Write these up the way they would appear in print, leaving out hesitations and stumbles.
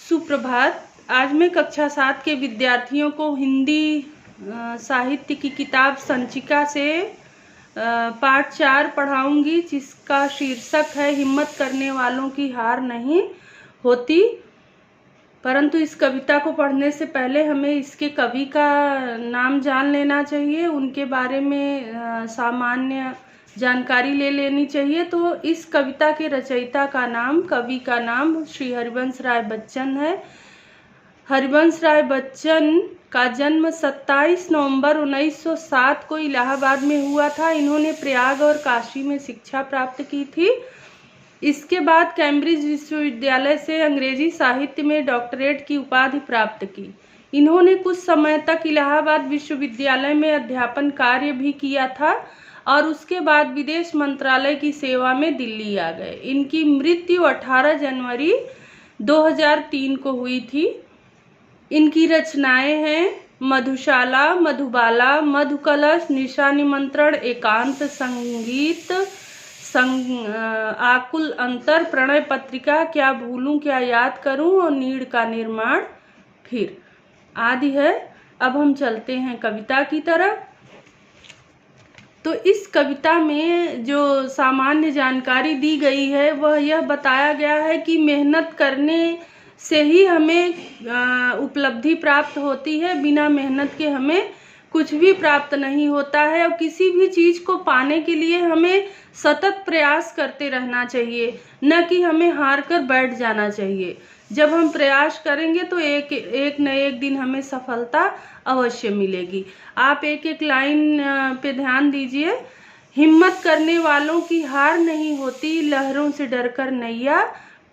सुप्रभात। आज मैं कक्षा 7 के विद्यार्थियों को हिंदी साहित्य की किताब संचिका से पाठ 4 पढ़ाऊंगी, जिसका शीर्षक है हिम्मत करने वालों की हार नहीं होती। परंतु इस कविता को पढ़ने से पहले हमें इसके कवि का नाम जान लेना चाहिए, उनके बारे में सामान्य जानकारी ले लेनी चाहिए। तो इस कविता के रचयिता का नाम, कवि का नाम श्री हरिवंश राय बच्चन है। हरिवंश राय बच्चन का जन्म 27 नवंबर 1907 को इलाहाबाद में हुआ था। इन्होंने प्रयाग और काशी में शिक्षा प्राप्त की थी। इसके बाद कैम्ब्रिज विश्वविद्यालय से अंग्रेजी साहित्य में डॉक्टरेट की उपाधि प्राप्त की। इन्होंने कुछ समय तक इलाहाबाद विश्वविद्यालय में अध्यापन कार्य भी किया था और उसके बाद विदेश मंत्रालय की सेवा में दिल्ली आ गए। इनकी मृत्यु 18 जनवरी 2003 को हुई थी। इनकी रचनाएं हैं मधुशाला, मधुबाला, मधुकलश, निशा निमंत्रण, एकांत संगीत, आकुल अंतर, प्रणय पत्रिका, क्या भूलूं क्या याद करूं और नीड़ का निर्माण फिर आदि है। अब हम चलते हैं कविता की तरफ। तो इस कविता में जो सामान्य जानकारी दी गई है वह यह बताया गया है कि मेहनत करने से ही हमें उपलब्धि प्राप्त होती है। बिना मेहनत के हमें कुछ भी प्राप्त नहीं होता है और किसी भी चीज को पाने के लिए हमें सतत प्रयास करते रहना चाहिए, न कि हमें हार कर बैठ जाना चाहिए। जब हम प्रयास करेंगे तो एक न एक दिन हमें सफलता अवश्य मिलेगी। आप एक एक लाइन पे ध्यान दीजिए। हिम्मत करने वालों की हार नहीं होती, लहरों से डरकर नैया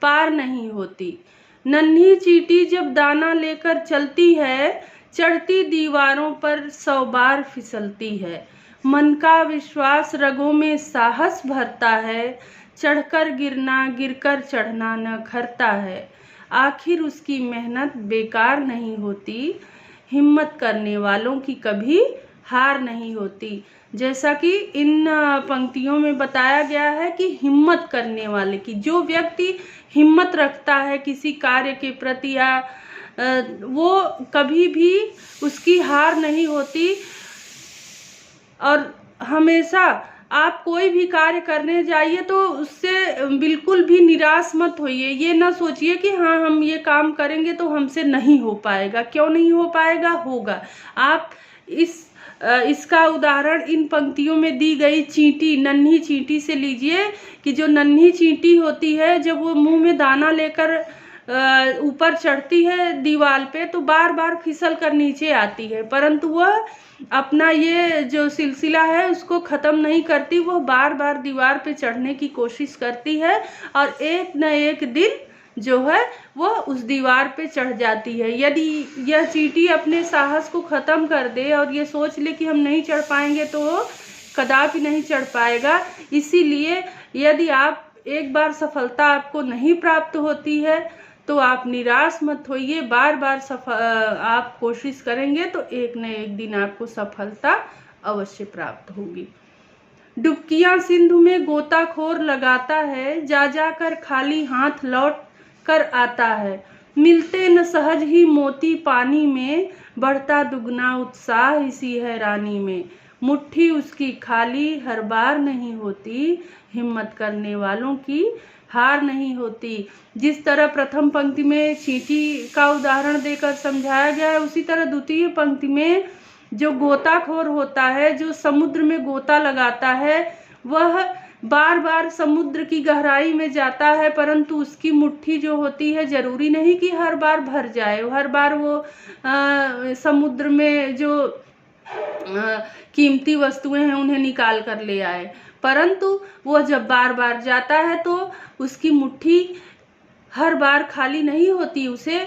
पार नहीं होती। नन्ही चींटी जब दाना लेकर चलती है, चढ़ती दीवारों पर 100 बार फिसलती है। मन का विश्वास रगों में साहस भरता है, चढ़कर गिरना गिरकर चढ़ना न खरता है। आखिर उसकी मेहनत बेकार नहीं होती, हिम्मत करने वालों की कभी हार नहीं होती। जैसा कि इन पंक्तियों में बताया गया है कि हिम्मत करने वाले की, जो व्यक्ति हिम्मत रखता है किसी कार्य के प्रति या वो कभी भी उसकी हार नहीं होती। और हमेशा आप कोई भी कार्य करने जाइए तो उससे बिल्कुल भी निराश मत होइए। ये ना सोचिए कि हाँ हम ये काम करेंगे तो हमसे नहीं हो पाएगा। क्यों नहीं हो पाएगा? होगा। आप इसका उदाहरण इन पंक्तियों में दी गई चींटी, नन्ही चींटी से लीजिए कि जो नन्ही चींटी होती है, जब वो मुंह में दाना लेकर ऊपर चढ़ती है दीवार पे तो बार बार फिसल कर नीचे आती है, परंतु वह अपना ये जो सिलसिला है उसको ख़त्म नहीं करती। वह बार बार दीवार पे चढ़ने की कोशिश करती है और एक न एक दिन जो है वह उस दीवार पे चढ़ जाती है। यदि यह चींटी अपने साहस को ख़त्म कर दे और ये सोच ले कि हम नहीं चढ़ पाएंगे तो कदापि नहीं चढ़ पाएगा। इसीलिए यदि आप एक बार सफलता आपको नहीं प्राप्त होती है तो आप निराश मत होइए। बार बार आप कोशिश करेंगे तो एक न एक दिन आपको सफलता अवश्य प्राप्त होगी। डुबकियां सिंधु में गोताखोर लगाता है, जा जाकर खाली हाथ लौट कर आता है। मिलते न सहज ही मोती पानी में, बढ़ता दुगना उत्साह इसी हैरानी में। मुट्ठी उसकी खाली हर बार नहीं होती, हिम्मत करने वालों की हार नहीं होती। जिस तरह प्रथम पंक्ति में चींटी का उदाहरण देकर समझाया गया है, उसी तरह द्वितीय पंक्ति में जो गोताखोर होता है, जो समुद्र में गोता लगाता है, वह बार बार समुद्र की गहराई में जाता है, परंतु उसकी मुट्ठी जो होती है जरूरी नहीं कि हर बार भर जाए। हर बार वो समुद्र में जो कीमती वस्तुएं हैं उन्हें निकाल कर ले आए, परंतु वह जब बार बार जाता है तो उसकी मुट्ठी हर बार खाली नहीं होती। उसे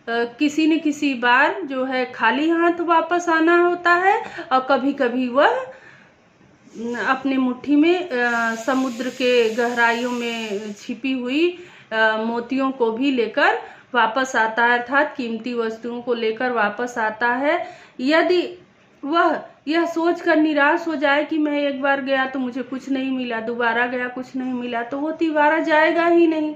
किसी न किसी बार जो है खाली हाथ वापस आना होता है और कभी कभी वह अपने मुट्ठी में समुद्र के गहराइयों में छिपी हुई मोतियों को भी लेकर वापस आता है, अर्थात कीमती वस्तुओं को लेकर वापस आता है। यदि वह यह सोचकर निराश हो जाए कि मैं एक बार गया तो मुझे कुछ नहीं मिला, दोबारा गया कुछ नहीं मिला, तो वो तिबारा जाएगा ही नहीं।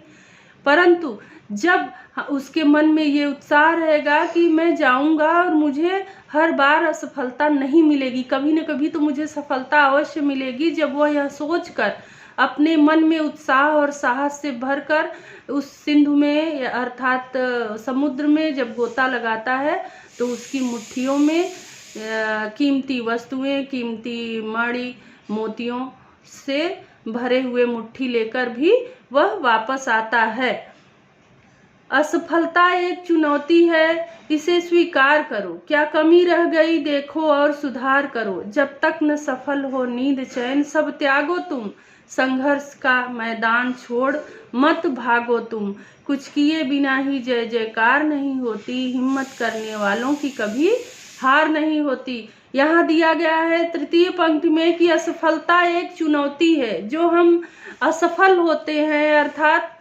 परंतु जब उसके मन में ये उत्साह रहेगा कि मैं जाऊंगा और मुझे हर बार असफलता नहीं मिलेगी, कभी न कभी तो मुझे सफलता अवश्य मिलेगी। जब वह यह सोचकर अपने मन में उत्साह और साहस से भरकर उस सिंधु में अर्थात समुद्र में जब गोता लगाता है तो उसकी मुट्ठियों में कीमती वस्तुएं, कीमती मणि मोतियों से भरे हुए मुट्ठी लेकर भी वह वापस आता है। असफलता एक चुनौती है, इसे स्वीकार करो। क्या कमी रह गई देखो और सुधार करो। जब तक न सफल हो नींद चैन सब त्यागो तुम। संघर्ष का मैदान छोड़ मत भागो तुम। कुछ किए बिना ही जय जयकार नहीं होती। हिम्मत करने वालों की कभी हार नहीं होती। यहाँ दिया गया है तृतीय पंक्ति में कि असफलता एक चुनौती है। जो हम असफल होते हैं अर्थात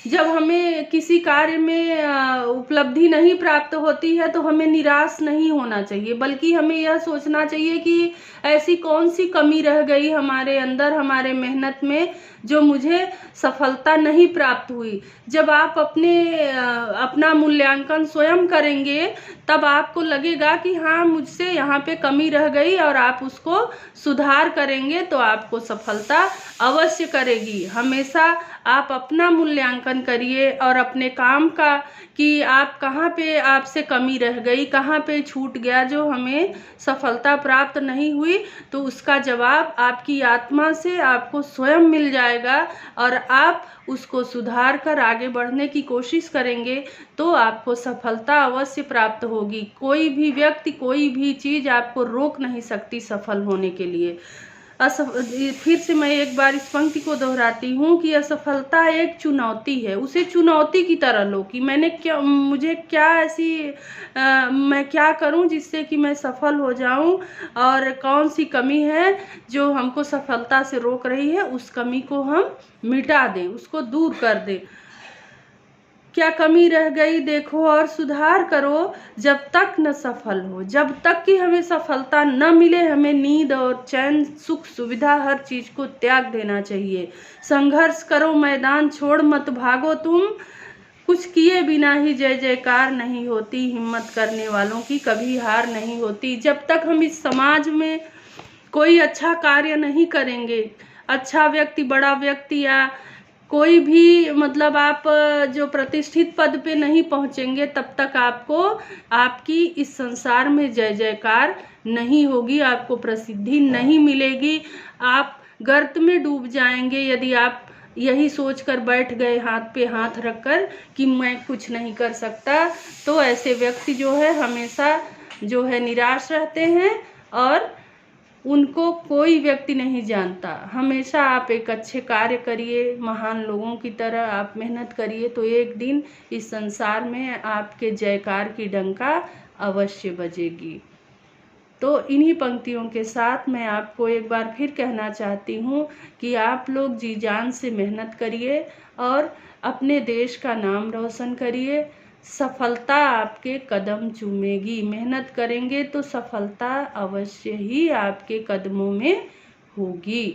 जब हमें किसी कार्य में उपलब्धि नहीं प्राप्त होती है तो हमें निराश नहीं होना चाहिए, बल्कि हमें यह सोचना चाहिए कि ऐसी कौन सी कमी रह गई हमारे अंदर, हमारे मेहनत में, जो मुझे सफलता नहीं प्राप्त हुई। जब आप अपना मूल्यांकन स्वयं करेंगे तब आपको लगेगा कि हाँ मुझसे यहाँ पे कमी रह गई और आप उसको सुधार करेंगे तो आपको सफलता अवश्य करेगी। हमेशा आप अपना मूल्यांकन करिए और अपने काम का कि आप कहाँ पे आपसे कमी रह गई, कहाँ पे छूट गया जो हमें सफलता प्राप्त नहीं हुई, तो उसका जवाब आपकी आत्मा से आपको स्वयं मिल जाएगा और आप उसको सुधार कर आगे बढ़ने की कोशिश करेंगे तो आपको सफलता अवश्य प्राप्त होगी। कोई भी व्यक्ति, कोई भी चीज़ आपको रोक नहीं सकती सफल होने के लिए। फिर से मैं एक बार इस पंक्ति को दोहराती हूँ कि असफलता एक चुनौती है। उसे चुनौती की तरह लो कि मुझे क्या ऐसी मैं क्या करूँ जिससे कि मैं सफल हो जाऊँ और कौन सी कमी है जो हमको सफलता से रोक रही है, उस कमी को हम मिटा दें, उसको दूर कर दें। क्या कमी रह गई देखो और सुधार करो। जब तक न सफल हो, जब तक कि हमें सफलता न मिले, हमें नींद और चैन, सुख सुविधा, हर चीज को त्याग देना चाहिए। संघर्ष करो, मैदान छोड़ मत भागो तुम। कुछ किए बिना ही जय जयकार नहीं होती। हिम्मत करने वालों की कभी हार नहीं होती। जब तक हम इस समाज में कोई अच्छा कार्य नहीं करेंगे, अच्छा व्यक्ति, बड़ा व्यक्ति या कोई भी मतलब आप जो प्रतिष्ठित पद पे नहीं पहुंचेंगे, तब तक आपकी इस संसार में जय जयकार नहीं होगी, आपको प्रसिद्धि नहीं मिलेगी। आप गर्त में डूब जाएंगे यदि आप यही सोचकर बैठ गए हाथ पे हाथ रखकर कि मैं कुछ नहीं कर सकता। तो ऐसे व्यक्ति जो है हमेशा जो है निराश रहते हैं और उनको कोई व्यक्ति नहीं जानता। हमेशा आप एक अच्छे कार्य करिए, महान लोगों की तरह आप मेहनत करिए तो एक दिन इस संसार में आपके जयकार की डंका अवश्य बजेगी। तो इन्हीं पंक्तियों के साथ मैं आपको एक बार फिर कहना चाहती हूँ कि आप लोग जी जान से मेहनत करिए और अपने देश का नाम रोशन करिए। सफलता आपके कदम चूमेगी। मेहनत करेंगे तो सफलता अवश्य ही आपके कदमों में होगी।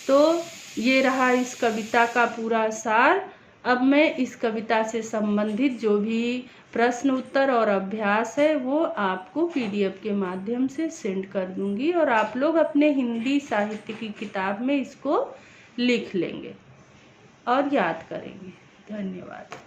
तो ये रहा इस कविता का पूरा सार। अब मैं इस कविता से संबंधित जो भी प्रश्न उत्तर और अभ्यास है वो आपको PDF के माध्यम से सेंड कर दूंगी और आप लोग अपने हिंदी साहित्य की किताब में इसको लिख लेंगे और याद करेंगे। धन्यवाद।